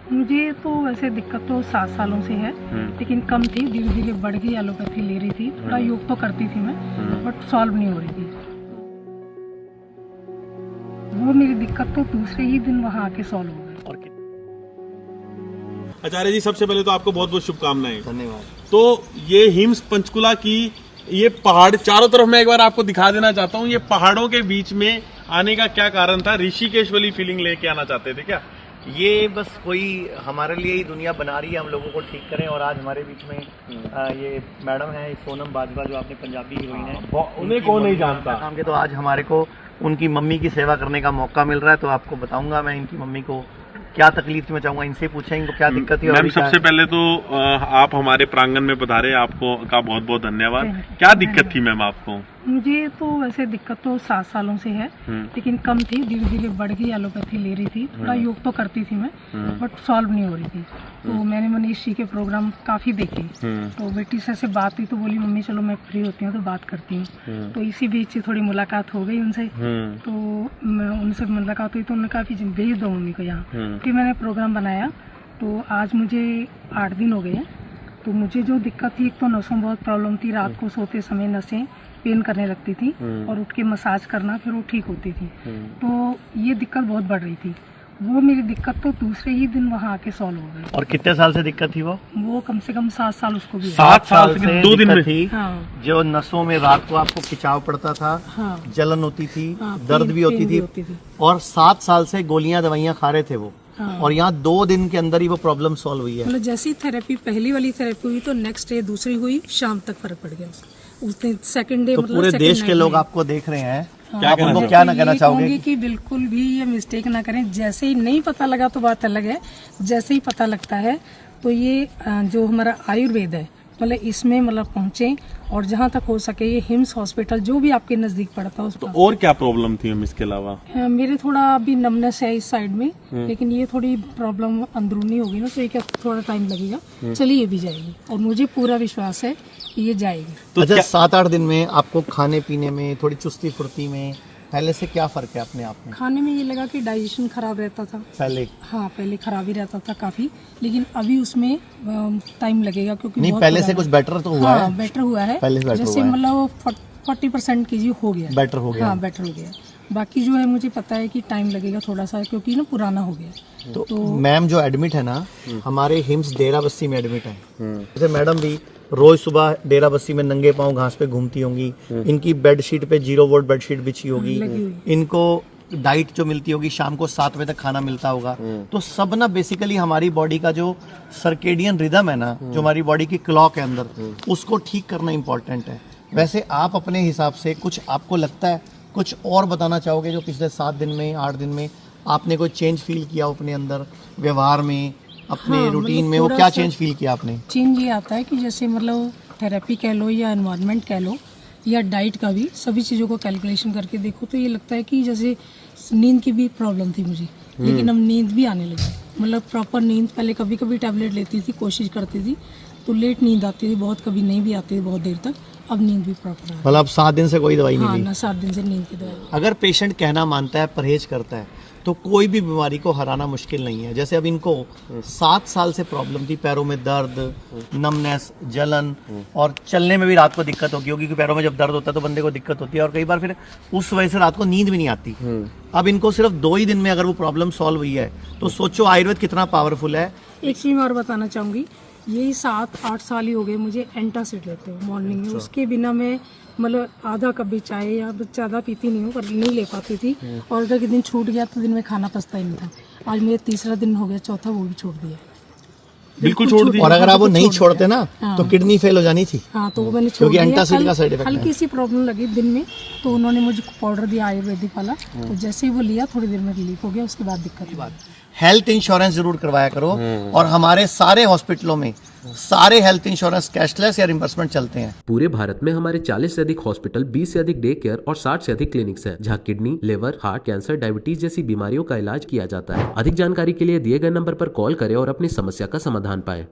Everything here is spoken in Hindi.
मुझे तो वैसे दिक्कत तो 7 सालों से है, लेकिन कम थी, धीरे धीरे बढ़ गई। एलोपैथी ले रही थी, थोड़ा योग तो करती थी मैं, बट सॉल्व नहीं हो रही थी। वो मेरी दिक्कत तो दूसरे ही दिन वहाँ आके सॉल्व हो गई। आचार्य जी, सबसे पहले तो आपको बहुत बहुत शुभकामनाएं। धन्यवाद। तो ये हिम्स पंचकुला की ये पहाड़ चारों तरफ मैं एक बार आपको दिखा देना चाहता हूँ। ये पहाड़ों के बीच में आने का क्या कारण था? ऋषिकेश वाली फीलिंग लेके आना चाहते थे क्या? ये बस कोई हमारे लिए ही दुनिया बना रही है, हम लोगों को ठीक करें। और आज हमारे बीच में ये मैडम है सोनम बाजवा, जो आपने पंजाबी हीरोइन है, उन्हें कौन नहीं जानता नाम के। तो आज हमारे को उनकी मम्मी की सेवा करने का मौका मिल रहा है। तो आपको बताऊंगा मैं इनकी मम्मी को क्या तकलीफ में चाहूंगा, इनसे पूछें इनको क्या दिक्कत है। मैम, सबसे पहले तो आप हमारे प्रांगण में पधारे, आपको का बहुत बहुत धन्यवाद। क्या दिक्कत थी मैम आपको? मुझे तो वैसे दिक्कत तो 7 सालों से है, लेकिन कम थी, धीरे धीरे बढ़ गई। एलोपैथी ले रही थी, थोड़ा योग तो करती थी मैं, बट सॉल्व नहीं हो रही थी। तो मैंने मनीष जी के प्रोग्राम काफी देखे, तो बेटी से बात हुई तो बोली मम्मी चलो मैं फ्री होती हूँ तो बात करती हूँ। तो इसी बीच थोड़ी मुलाकात हो गई उनसे, तो मैं उनसे मुलाकात हुई तो उन्होंने कहा कि भेज दो मम्मी को यहाँ। फिर मैंने प्रोग्राम बनाया, तो आज मुझे 8 दिन हो गए हैं। तो मुझे जो दिक्कत थी, एक तो नसों बहुत प्रॉब्लम थी, रात को सोते समय नसें पेन करने लगती थी, और उठ के मसाज करना फिर वो ठीक होती थी। तो ये दिक्कत बहुत बढ़ रही थी। वो मेरी दिक्कत तो दूसरे ही दिन वहाँ आके सॉल्व हो गई। और कितने साल से दिक्कत थी वो कम से कम 7 साल उसको भी है। 7 साल से 2 दिन में थी। हाँ। जो नसों में रात को आपको खिंचाव पड़ता था, हाँ। जलन होती थी, हाँ, दर्द भी होती थी, और 7 साल से गोलियां दवाइयां खा रहे थे वो। हाँ। और यहाँ 2 दिन के अंदर ही वो प्रॉब्लम सॉल्व हुई है। मतलब जैसी थेरेपी पहली वाली थेरेपी हुई तो नेक्स्ट डे दूसरी हुई, शाम तक फर्क पड़ गया। उस दिन सेकंड डे तो मतलब पूरे देश के लोग आपको देख रहे हैं, आप उनको क्या ना कहना चाहोगे? कि बिल्कुल भी ये मिस्टेक ना करें। जैसे ही नहीं पता लगा तो बात अलग है, जैसे ही पता लगता है तो ये जो हमारा आयुर्वेद है, मतलब इसमें मतलब पहुंचे, और जहां तक हो सके ये हिम्स हॉस्पिटल जो भी आपके नजदीक पड़ता है तो और क्या प्रॉब्लम थी हम इसके अलावा? मेरे थोड़ा अभी नमनेस है इस साइड में, लेकिन ये थोड़ी प्रॉब्लम अंदरूनी होगी ना, तो ये क्या थोड़ा टाइम लगेगा। चलिए ये भी जाएगी, और मुझे पूरा विश्वास है कि ये जाएगी। तो अच्छा, 7-8 दिन में आपको खाने पीने में, थोड़ी चुस्ती फुर्ती में पहले से क्या फर्क है अपने आप में? खाने में ये लगा कि डाइजेशन खराब रहता था पहले। हाँ, पहले खराब ही रहता था काफी, लेकिन अभी उसमें टाइम लगेगा, क्योंकि नहीं, पहले से कुछ बेटर तो हुआ है। बेटर हुआ है, पहले से बेटर जैसे हुआ है। मतलब 40% की हो गया, बेटर हो गया। हाँ, बेटर हो गया। बाकी जो है मुझे पता है कि टाइम लगेगा थोड़ा सा, क्योंकि ना पुराना हो गया। तो मैम जो एडमिट है ना, हमारे हिम्स डेरा बस्सी में एडमिट है। जैसे मैडम भी रोज सुबह डेरा बस्सी में नंगे पांव घास पे घूमती होंगी, इनकी बेडशीट पे 0 वोल्ट बेडशीट बिछी होगी, इनको डाइट जो मिलती होगी, शाम को 7 बजे तक खाना मिलता होगा। तो सब ना बेसिकली हमारी बॉडी का जो सर्केडियन रिदम है ना, जो हमारी बॉडी की क्लॉक है अंदर, उसको ठीक करना इम्पोर्टेंट है। वैसे आप अपने हिसाब से कुछ आपको लगता है, कुछ और बताना चाहोगे जो पिछले 7 दिन में, 8 दिन में आपने कोई चेंज फील किया अपने अंदर, व्यवहार में, अपने रूटीन में? वो क्या चेंज फील किया आपने? चेंज ये आता है कि जैसे मतलब थेरेपी कह लो या एनवायरनमेंट कह लो या डाइट का भी, सभी चीज़ों को कैलकुलेशन करके देखो तो ये लगता है कि जैसे नींद की भी प्रॉब्लम थी मुझे, लेकिन अब नींद भी आने लगी। मतलब प्रॉपर नींद, पहले कभी कभी टैबलेट लेती थी, कोशिश करती थी तो लेट नींद आती थी बहुत, कभी नहीं भी आती थी बहुत देर तक। अब नींद भी प्रॉपर है। मतलब 7 दिन से कोई दवाई नहीं ली? हाँ ना, 7 दिन से नींद की दवाई। अगर पेशेंट कहना मानता है, परहेज करता है, तो कोई भी बीमारी को हराना मुश्किल नहीं है। जैसे अब इनको 7 साल से प्रॉब्लम थी, पैरों में दर्द, नमनेस, जलन, और चलने में भी रात को दिक्कत होगी, क्योंकि पैरों में जब दर्द होता है तो बंदे को दिक्कत होती है, और कई बार फिर उस वजह से रात को नींद भी नहीं आती। अब इनको सिर्फ 2 ही दिन में अगर वो प्रॉब्लम सॉल्व हुई है, तो सोचो आयुर्वेद कितना पावरफुल है। एक चीज़ और बताना चाहूँगी, यही 7-8 साल ही हो गए मुझे एंटासिड लेते हो मॉर्निंग में। उसके बिना मैं मतलब आधा कप भी चाय या ज़्यादा पीती नहीं हूँ, पर नहीं ले पाती थी। और अगर किसी दिन छूट गया तो दिन में खाना पचता ही नहीं था। आज मेरे 3रा दिन हो गया, चौथा वो भी छोड़ दिया, बिल्कुल छोड़ दिया। और अगर आप वो नहीं छोड़ते ना, तो किडनी फेल हो जानी थी। हाँ, तो वो मैंने छोड़ क्योंकि दिया। एंटासिड का साइड इफेक्ट है। हल्की सी प्रॉब्लम लगी दिन में, तो उन्होंने मुझे पाउडर दिया आयुर्वेदिक वाला, तो जैसे ही वो लिया थोड़ी देर में रिलीफ हो गया, उसके बाद दिक्कत हुई। हेल्थ इंश्योरेंस जरूर करवाया करो, और हमारे सारे हॉस्पिटलों में सारे हेल्थ इंश्योरेंस कैशलेस या रिम्बर्समेंट चलते हैं। पूरे भारत में हमारे 40 से अधिक हॉस्पिटल, 20 से अधिक डे केयर और 60 से अधिक क्लिनिक्स हैं, जहां kidney, liver, heart, cancer, diabetes जैसी बीमारियों का इलाज किया जाता है। अधिक जानकारी के लिए दिए गए नंबर पर कॉल करें और अपनी समस्या का समाधान पाएं।